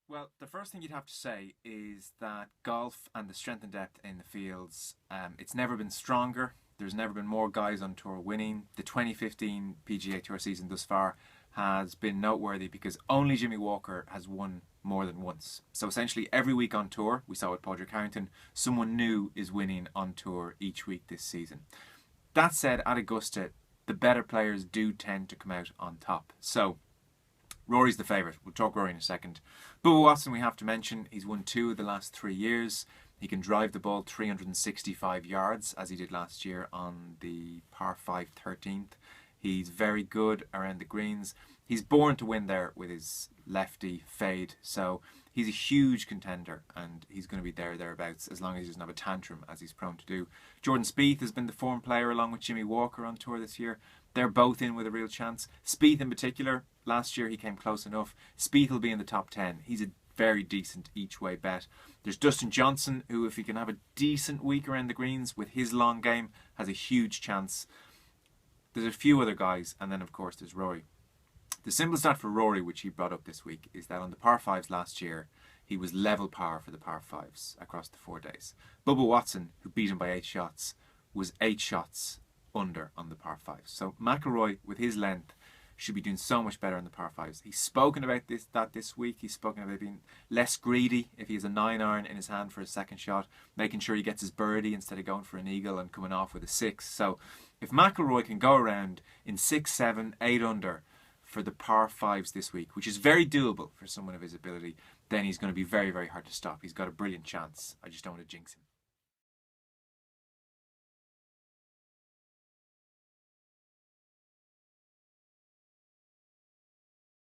Well, the first thing you'd have to say is that golf and the strength and depth in the fields, it's never been stronger. There's never been more guys on tour winning. The 2015 PGA Tour season thus far has been noteworthy because only Jimmy Walker has won more than once. So essentially, every week on tour, we saw with Padraig Harrington, someone new is winning on tour each week this season. That said, at Augusta, the better players do tend to come out on top. So Rory's the favourite. We'll talk Rory in a second. Bubba Watson, we have to mention, he's won 2 of the last 3 years. He can drive the ball 365 yards, as he did last year on the par 5 13th. He's very good around the greens. He's born to win there with his lefty fade. So he's a huge contender, and he's going to be thereabouts, as long as he doesn't have a tantrum, as he's prone to do. Jordan Spieth has been the form player along with Jimmy Walker on tour this year. They're both in with a real chance. Spieth in particular, last year he came close enough. Spieth will be in the top 10. He's a very decent each way bet. There's Dustin Johnson, who, if he can have a decent week around the greens with his long game, has a huge chance. There's a few other guys, and then of course there's Rory. The simple stat for Rory, which he brought up this week, is that on the par 5s last year, he was level par for the par 5s across the 4 days. Bubba Watson, who beat him by 8 shots, was 8 shots under on the par 5s. So McIlroy, with his length, should be doing so much better on the par 5s. He's spoken about this week. He's spoken about being less greedy if he has a 9-iron in his hand for a second shot, making sure he gets his birdie instead of going for an eagle and coming off with a 6. So if McIlroy can go around in 6, 7, 8 under for the par 5s this week, which is very doable for someone of his ability, then he's going to be very, very hard to stop. He's got a brilliant chance. I just don't want to jinx him.